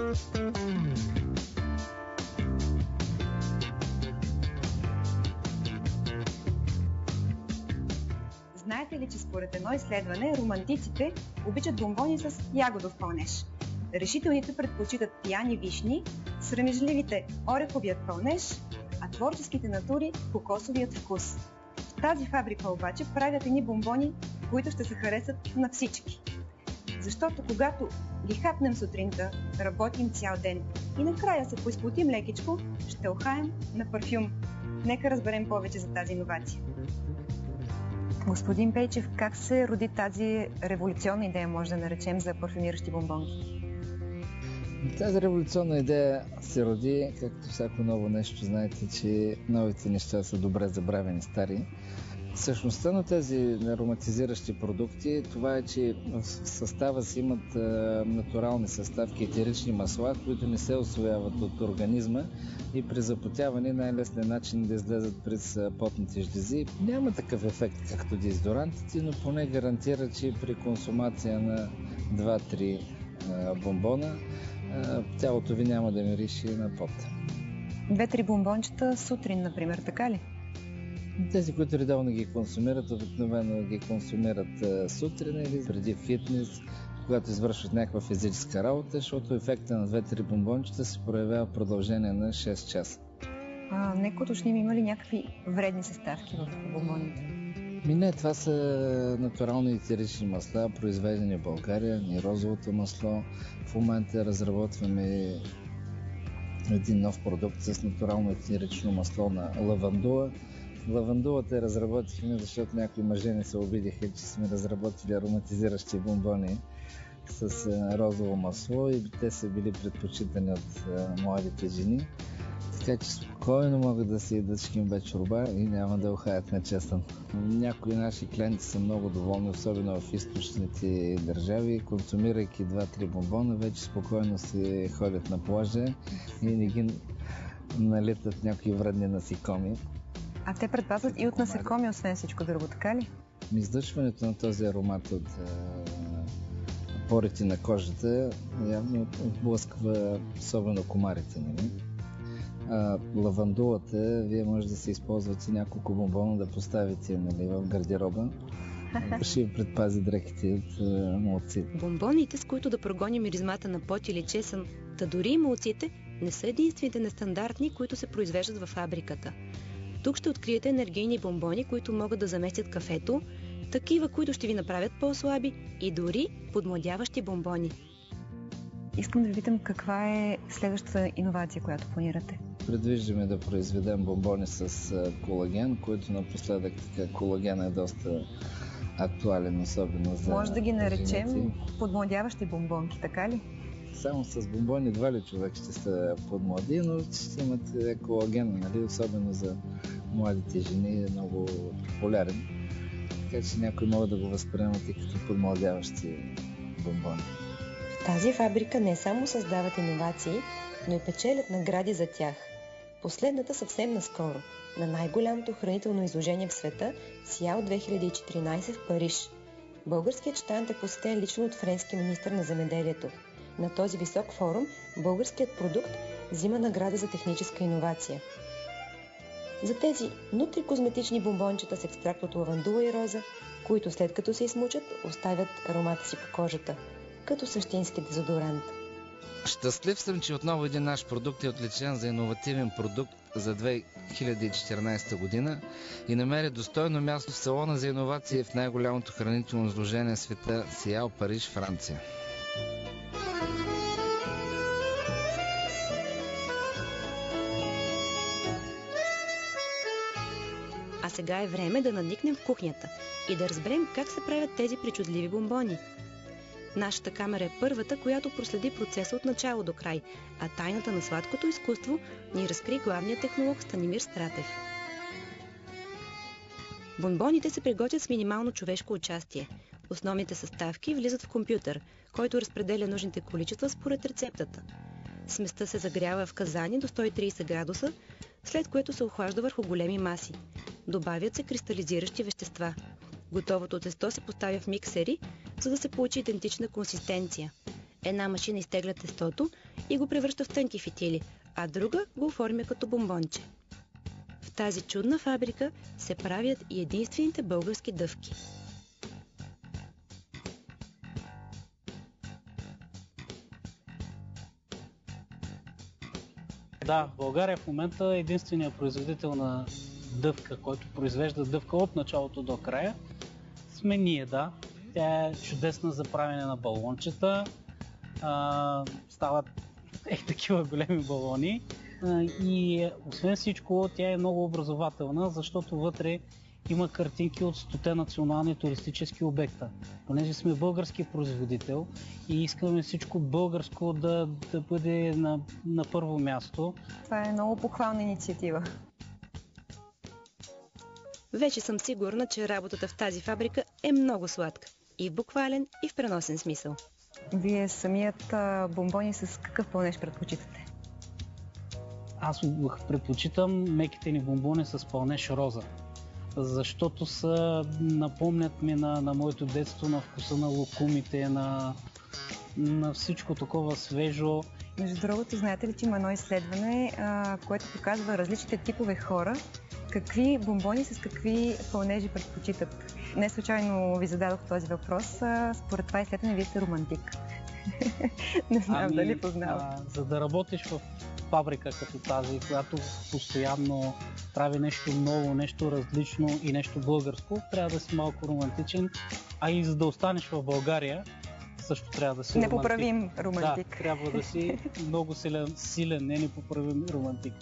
Знаете ли, че според едно изследване романтиците обичат бомбони с ягодов пълнеж? Решителните предпочитат пияни вишни, срамежливите ореховият пълнеж, а творческите натури кокосовият вкус. В тази фабрика обаче правят едни бомбони, които ще се харесат на всички. Защото когато ги хапнем сутринта, работим цял ден и накрая се поизплотим лекичко, ще ухаем на парфюм. Нека разберем повече за тази иновация. Господин Пейчев, как се роди тази революционна идея, може да наречем, за парфюмиращи бомбонки? Тази революционна идея се роди, както всяко ново нещо, знаете, че новите неща са добре забравени стари. Същността на тези ароматизиращи продукти, това е, че в състава си имат натурални съставки, етерични масла, които не се усвояват от организма и при запотяване най-лесният начин да излезат през потните жлези. Няма такъв ефект, както дезодорантите, но поне гарантира, че при консумация на 2-3 бомбона тялото ви няма да мирише на пот. 2-3 бомбончета сутрин, например, така ли? Тези, които редовно ги консумират, обикновено ги консумират сутрин или преди фитнес, когато извършват някаква физическа работа, защото ефекта на 2-3 бомбончета се проявява в продължение на 6 часа. Нека уточним, има ли някакви вредни съставки в бомбоните? Не, това са натурални етерични масла, произведени в България, ни розовото масло. В момента разработваме един нов продукт с натурално етерично масло на лавандула. Лавандулата разработихме, защото някои мъже не се обидиха, че сме разработили ароматизиращи бомбони с розово масло и те са били предпочитани от младите жени. Така че спокойно могат да си ядат шкембе чорба и няма да ухаят нечестен. Някои наши клиенти са много доволни, особено в източните държави. Консумирайки 2-3 бомбона, вече спокойно си ходят на плажа и не ги налитат някои вредни насекоми. А те предпазват и от насекоми, освен всичко друго, така ли? Излъчването на този аромат от порите на кожата явно отблъсква особено комарите. Нали? Лавандулата, вие може да се използвате няколко бомбона да поставите, нали, в гардероба. Ще ви предпази дрехите от молците. Бомбоните, с които да прогоним миризмата на пот или чесън, та дори и молците, не са единствените нестандартни, които се произвеждат във фабриката. Тук ще откриете енергийни бомбони, които могат да заместят кафето, такива, които ще ви направят по-слаби и дори подмладяващи бомбони. Искам да ви питам каква е следващата иновация, която планирате? Предвиждаме да произведем бомбони с колаген, който напоследък така колаген е доста актуален, особено за... Може да ги наречем подмладяващи бомбонки, така ли? Само с бомбони едва ли човек ще се подмлади, но ще имат колаген, нали? Особено за младите жени е много популярен. Така че някои могат да го възприемат и като подмладяващи бомбони. В тази фабрика не само създават иновации, но и печелят награди за тях. Последната съвсем наскоро, на най-голямото хранително изложение в света, СИАО 2014 в Париж. Българският щанд е посетен лично от френски министър на земеделието. На този висок форум българският продукт взима награда за техническа иновация. За тези нутрикозметични бомбончета с екстракт от лавандула и роза, които след като се измучат, оставят аромата си по кожата, като същински дезодорант. Щастлив съм, че отново един наш продукт е отличен за иновативен продукт за 2014 година и намери достойно място в салона за иновации в най-голямото хранително изложение в света СИАО Париж, Франция. А сега е време да надникнем в кухнята и да разберем как се правят тези причудливи бомбони. Нашата камера е първата, която проследи процеса от начало до край, а тайната на сладкото изкуство ни разкри главният технолог Станимир Стратев. Бомбоните се приготвят с минимално човешко участие. Основните съставки влизат в компютър, който разпределя нужните количества според рецептата. Сместа се загрява в казани до 130 градуса, след което се охлажда върху големи маси. Добавят се кристализиращи вещества. Готовото тесто се поставя в миксери, за да се получи идентична консистенция. Една машина изтегля тестото и го превръща в тънки фитили, а друга го оформя като бомбонче. В тази чудна фабрика се правят и единствените български дъвки. Да, България в момента е единственият производител на дъвка, който произвежда дъвка от началото до края. Сме ние, да. Тя е чудесна за правене на балончета. Стават такива големи балони. И освен всичко, тя е много образователна, защото вътре има картинки от 100 национални туристически обекта. Понеже сме български производител и искаме всичко българско да бъде на първо място. Това е много похвална инициатива. Вече съм сигурна, че работата в тази фабрика е много сладка. И в буквален, и в преносен смисъл. Вие самият бомбони с какъв пълнеж предпочитате? Аз предпочитам меките ни бомбони с пълнеж роза, защото напомнят ми на моето детство, на вкуса на лукумите, на всичко такова свежо. Между другото, знаете ли, че има едно изследване, което показва различните типове хора, какви бомбони с какви пълнежи предпочитат. Не случайно ви зададох този въпрос. Според това изследване вие сте романтик. Не знам дали познавам. За да работиш в фабрика като тази, която постоянно прави нещо ново, нещо различно и нещо българско, трябва да си малко романтичен, а и за да останеш в България, също трябва да си непоправим романтик. Да, трябва да си много силен, не непоправим романтик.